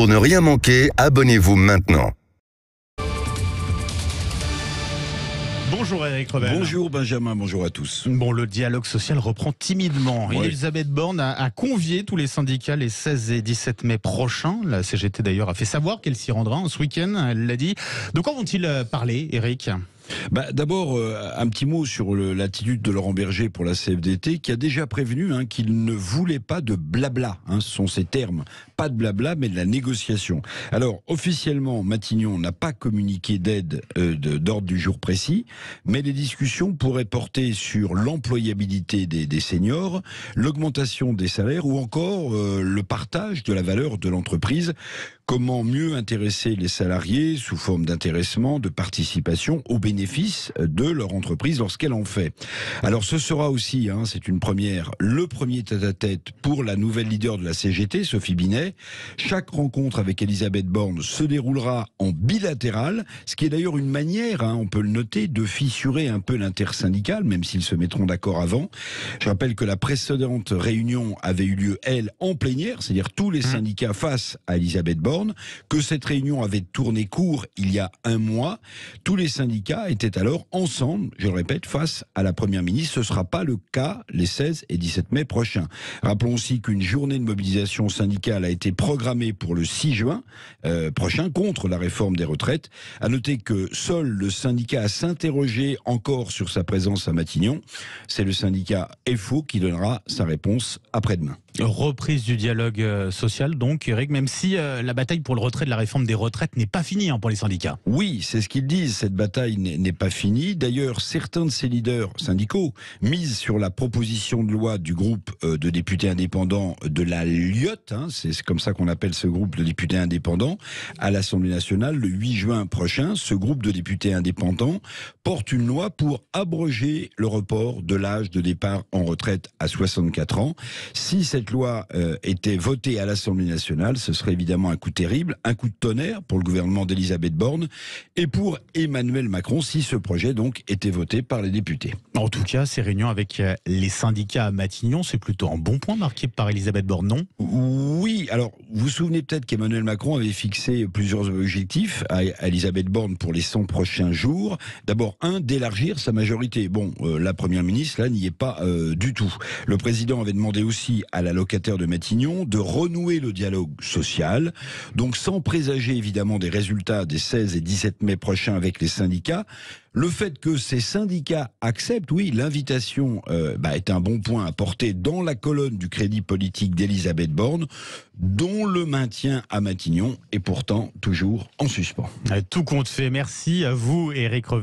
Pour ne rien manquer, abonnez-vous maintenant. Bonjour Eric Revel. Bonjour Benjamin, bonjour à tous. Bon, le dialogue social reprend timidement. Ouais. Elisabeth Borne a convié tous les syndicats les 16 et 17 mai prochains. La CGT d'ailleurs a fait savoir qu'elle s'y rendra ce week-end, elle l'a dit. De quoi vont-ils parler, Eric ? D'abord, un petit mot sur l'attitude de Laurent Berger pour la CFDT, qui a déjà prévenu qu'il ne voulait pas de blabla. Ce sont ses termes. Pas de blabla, mais de la négociation. Alors, officiellement, Matignon n'a pas communiqué d'aide d'ordre du jour précis, mais les discussions pourraient porter sur l'employabilité des seniors, l'augmentation des salaires ou encore le partage de la valeur de l'entreprise. Comment mieux intéresser les salariés sous forme d'intéressement, de participation au bénéfice de leur entreprise lorsqu'elle en fait. Alors ce sera aussi, c'est une première, le premier tête-à-tête pour la nouvelle leader de la CGT, Sophie Binet. Chaque rencontre avec Elisabeth Borne se déroulera en bilatéral, ce qui est d'ailleurs une manière, on peut le noter, de fissurer un peu l'intersyndicale, même s'ils se mettront d'accord avant. Je rappelle que la précédente réunion avait eu lieu, elle, en plénière, c'est-à-dire tous les syndicats face à Elisabeth Borne, que cette réunion avait tourné court il y a un mois. Tous les syndicats étaient alors ensemble, je le répète, face à la Première ministre. Ce ne sera pas le cas les 16 et 17 mai prochains. Rappelons aussi qu'une journée de mobilisation syndicale a été programmée pour le 6 juin prochain contre la réforme des retraites. À noter que seul le syndicat a s'interrogé encore sur sa présence à Matignon. C'est le syndicat FO qui donnera sa réponse après-demain. Reprise du dialogue social donc, Eric, même si la bataille pour le retrait de la réforme des retraites n'est pas finie pour les syndicats. Oui, c'est ce qu'ils disent, cette bataille n'est pas finie. D'ailleurs, certains de ces leaders syndicaux misent sur la proposition de loi du groupe de députés indépendants de la LIOT, c'est comme ça qu'on appelle ce groupe de députés indépendants, à l'Assemblée nationale le 8 juin prochain. Ce groupe de députés indépendants porte une loi pour abroger le report de l'âge de départ en retraite à 64 ans. Si cette loi était votée à l'Assemblée nationale, ce serait évidemment un coup terrible, un coup de tonnerre pour le gouvernement d'Elisabeth Borne et pour Emmanuel Macron si ce projet donc était voté par les députés. En tout cas, ces réunions avec les syndicats à Matignon, c'est plutôt un bon point marqué par Elisabeth Borne, non ? Oui, alors vous vous souvenez peut-être qu'Emmanuel Macron avait fixé plusieurs objectifs à Elisabeth Borne pour les 100 prochains jours. D'abord, d'élargir sa majorité. Bon, la Première ministre, là, n'y est pas du tout. Le président avait demandé aussi à la locataire de Matignon de renouer le dialogue social. Donc, sans présager évidemment des résultats des 16 et 17 mai prochains avec les syndicats, le fait que ces syndicats acceptent, oui, l'invitation est un bon point à porter dans la colonne du crédit politique d'Elisabeth Borne, dont le maintien à Matignon est pourtant toujours en suspens. Tout compte fait. Merci à vous, Eric Revel.